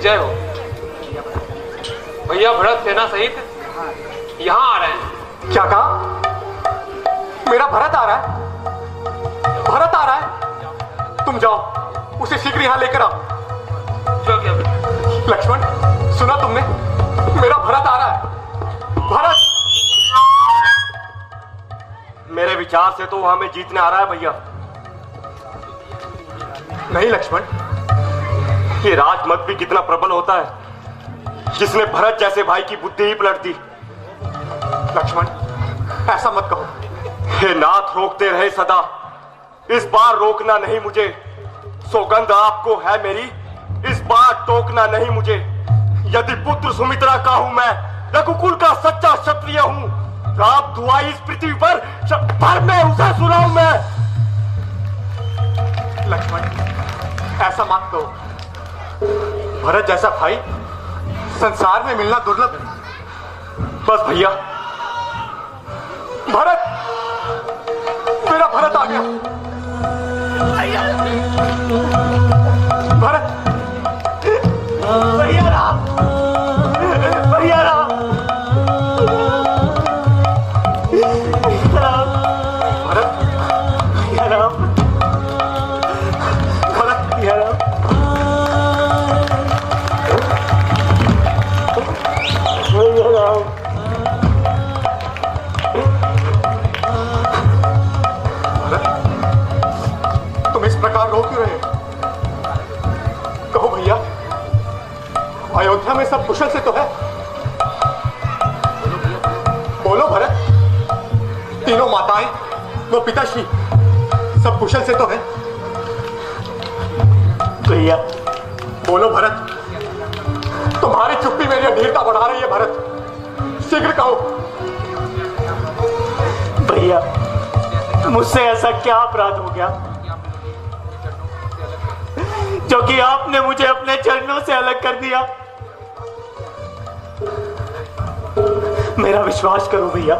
जय हो। भैया भरत सेना सहित यहाँ आ रहे हैं। क्या कहा? मेरा भरत आ रहा है? भरत आ रहा है? तुम जाओ, उसे शीघ्र यहाँ लेकर आओ। लक्ष्मण, सुना तुमने? मेरा भरत आ रहा है। भरत! मेरे विचार से तो वहां में जीतने आ रहा है भैया। नहीं लक्ष्मण, ये राजमत भी कितना प्रबल होता है, जिसने भरत जैसे भाई की बुद्धि ही पलट दी। लक्ष्मण, ऐसा मत कहो। हे नाथ, रोकते रहे सदा, इस बार रोकना नहीं मुझे। सौगंध आपको है मेरी, इस बार टोकना नहीं मुझे। यदि पुत्र सुमित्रा का हूं मैं, रघुकुल का सच्चा क्षत्रिय हूं, राम दुआई इस पृथ्वी पर मैं उसे सुनाऊं मैं। लक्ष्मण, ऐसा मत कहो। भरत जैसा भाई संसार में मिलना दुर्लभ है। बस भैया। भरत! मेरा भरत आ गया। भरत! भैया राम, भैया राम, भरत! भैया राम, भरत! भैया राम। तुम इस प्रकार रो क्यों रहे हो? कहो भैया, अयोध्या में सब कुशल से तो है? बोलो भरत, तीनों माताएं व पिताश्री सब कुशल से तो है? भैया, बोलो भरत, तुम्हारी चुप्पी मेरी अधीरता बढ़ा रही है। भरत, शीघ्र कहो। भैया, मुझसे ऐसा क्या अपराध हो गया जो कि आपने मुझे अपने चरणों से अलग कर दिया? मेरा विश्वास करो भैया,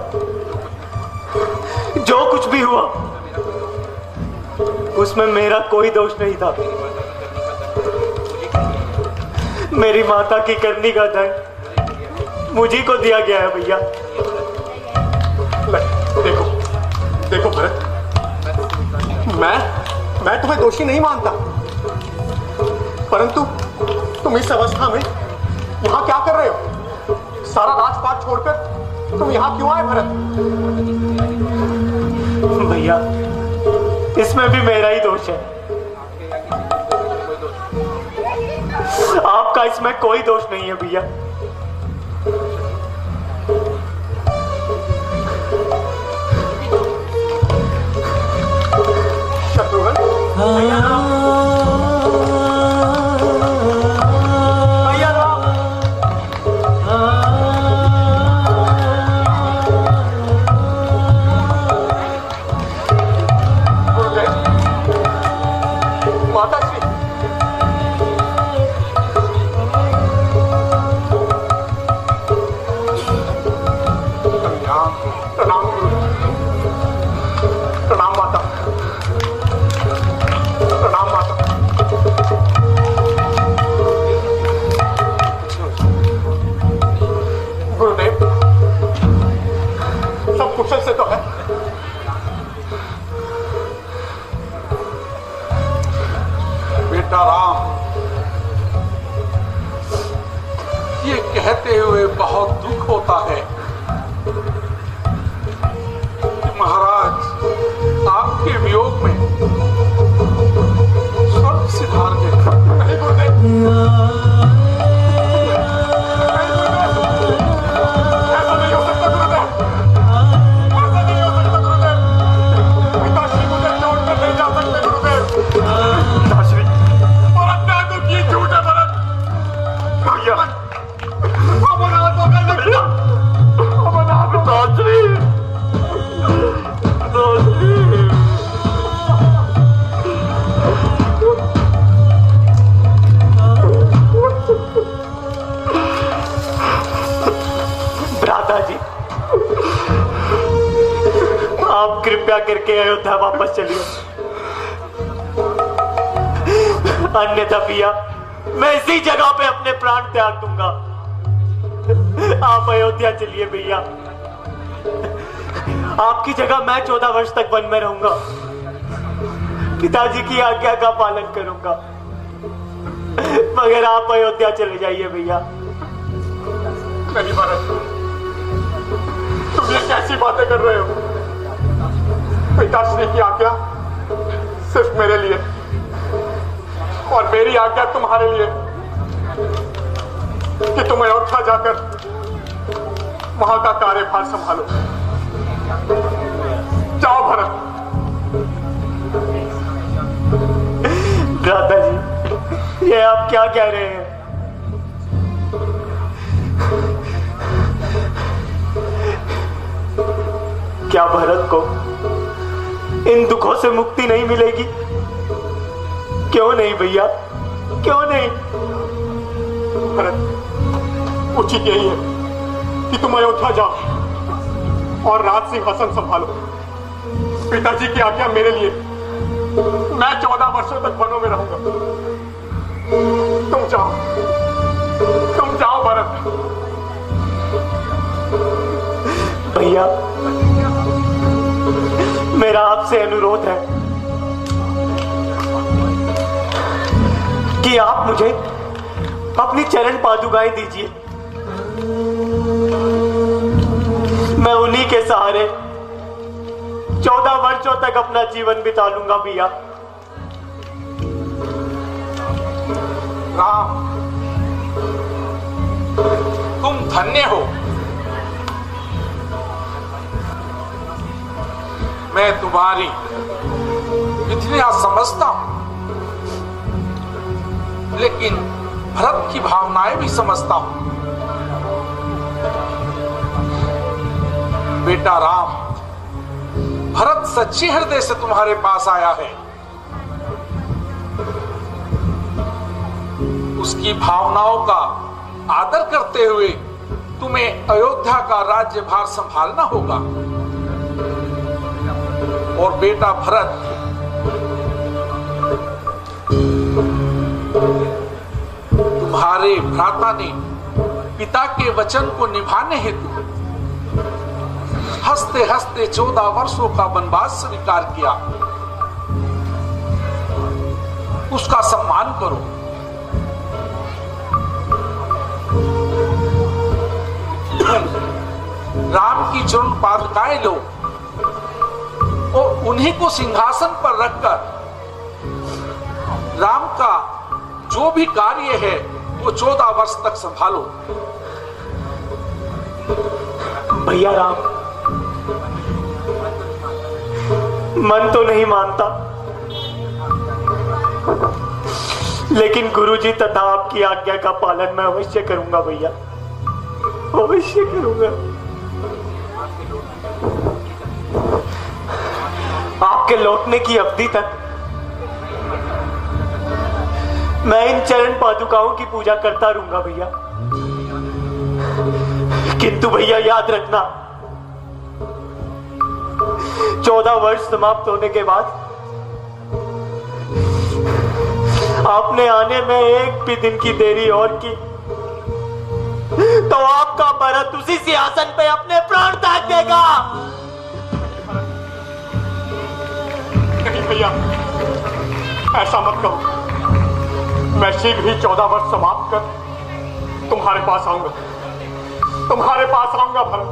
जो कुछ भी हुआ उसमें मेरा कोई दोष नहीं था। मेरी माता की करनी का दंड मुझी को दिया गया है भैया। देखो देखो भरत, मैं तुम्हें दोषी नहीं मानता, परंतु तुम इस अवस्था में यहाँ क्या कर रहे हो? सारा राजपाट छोड़कर तुम यहाँ क्यों आए भरत? भैया, इसमें भी मेरा ही दोष है। आपका इसमें कोई दोष नहीं है भैया। शत्रुघ्न, भैया राम, भैया राम। माता श्री, प्रणाम गुरु, प्रणाम माता, प्रणाम माता। गुरुदेव, सब कुशल से तो है? बेटा राम, ये कहते हुए बहुत दुख होता है कि महाराज आपके वियोग में स्वर्ग सिधार के नहीं गुरुदेव, ऐसा नहीं हो सकता गुरुदेव, ऐसा नहीं हो सकता गुरुदेव। पिताश्री मुझे छोड़कर नहीं जा सकते गुरुदेव। पिताश्री, भरत ने तो की झूठ है भरत। भैया, अमरनाथ होकर लगता, अमरनाथ होकर। पिताश्री, पिताश्री। भ्राता जी, आप कृपया करके अयोध्या वापस चलिए, अन्यथा भैया मैं इसी जगह पे अपने प्राण त्याग दूंगा। आप अयोध्या चलिए भैया, आपकी जगह मैं 14 वर्ष तक वन में रहूंगा, पिताजी की आज्ञा का पालन करूंगा, मगर आप अयोध्या चले जाइए भैया। नहीं भरत, तुम ये कैसी बातें कर रहे हो? पिताश्री की आज्ञा सिर्फ मेरे लिए और मेरी आज्ञा तुम्हारे लिए कि तुम अयोध्या जाकर वहां का कार्यभार संभालो। जाओ भरत। दादाजी, ये आप क्या कह रहे हैं? क्या भरत को इन दुखों से मुक्ति नहीं मिलेगी? क्यों नहीं भैया, क्यों नहीं? भरत, उचित यही है कि तुम अयोध्या जाओ और राज सिंहासन संभालो। पिताजी की आज्ञा मेरे लिए, मैं 14 वर्षों तक वनों में रहूंगा। तुम जाओ भरत। भैया, मेरा आपसे अनुरोध है कि आप मुझे अपनी चरण पादुकाएं दीजिए। मैं उन्हीं के सहारे 14 वर्षों तक अपना जीवन बिता लूंगा भैया। राम, तुम धन्य हो। मैं तुम्हारी इतना समझता हूं, लेकिन भरत की भावनाएं भी समझता हूं। बेटा राम, भरत सच्चे हृदय से तुम्हारे पास आया है। उसकी भावनाओं का आदर करते हुए तुम्हें अयोध्या का राज्यभार संभालना होगा। और बेटा भरत, तुम्हारे भ्राता ने पिता के वचन को निभाने हेतु हंसते हंसते 14 वर्षों का वनवास स्वीकार किया। उसका सम्मान करो। राम की चरण पादुकाएं लो और उन्हीं को सिंहासन पर रखकर राम का जो भी कार्य है वो 14 वर्ष तक संभालो। भैया राम, मन तो नहीं मानता, लेकिन गुरुजी तथा आपकी आज्ञा का पालन मैं अवश्य करूंगा भैया, अवश्य करूंगा। आपके लौटने की अवधि तक मैं इन चरण पादुकाओं की पूजा करता रहूंगा भैया। किंतु भैया याद रखना, 14 वर्ष समाप्त होने के बाद आपने आने में एक भी दिन की देरी और की तो आपका भरत उसी सिंहासन पे अपने प्राण त्याग देगा। नहीं भैया, ऐसा मत कहो। मैं शीघ्र ही 14 वर्ष समाप्त कर तुम्हारे पास आऊंगा, तुम्हारे पास आऊंगा भरत।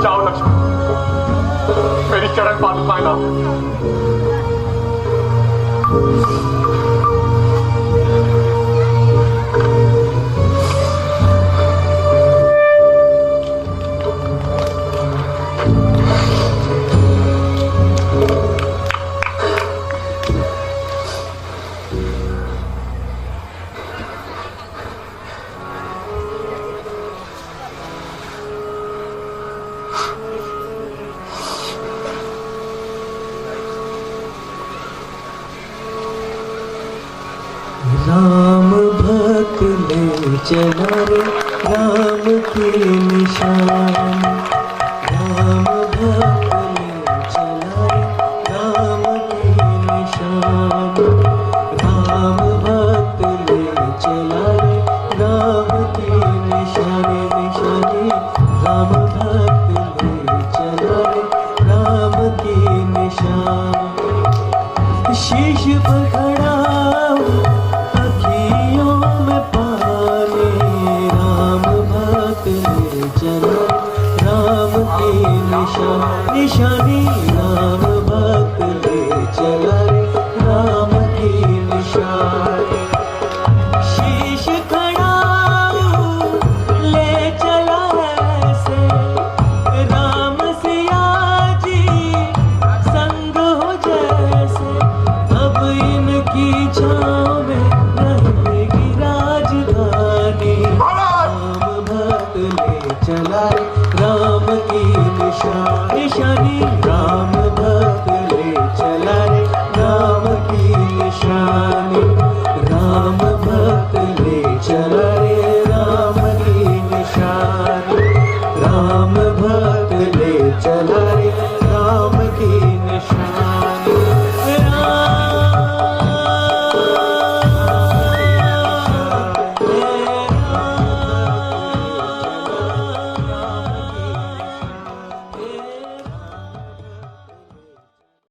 जाओ लक्ष्मण, मेरी चरण पादुकाएं लाओ। राम भक्त ले चला रे, राम की शीश पर खड़ा हूँ, अखियों में पानी, राम भक्त ले चला, राम की निशानी, राम भक्त ले चला, राम की निशानी। शीश खड़ा हूँ, ले चला ऐसे, राम सिया जी संग हो जैसे, अब इनकी छाँव में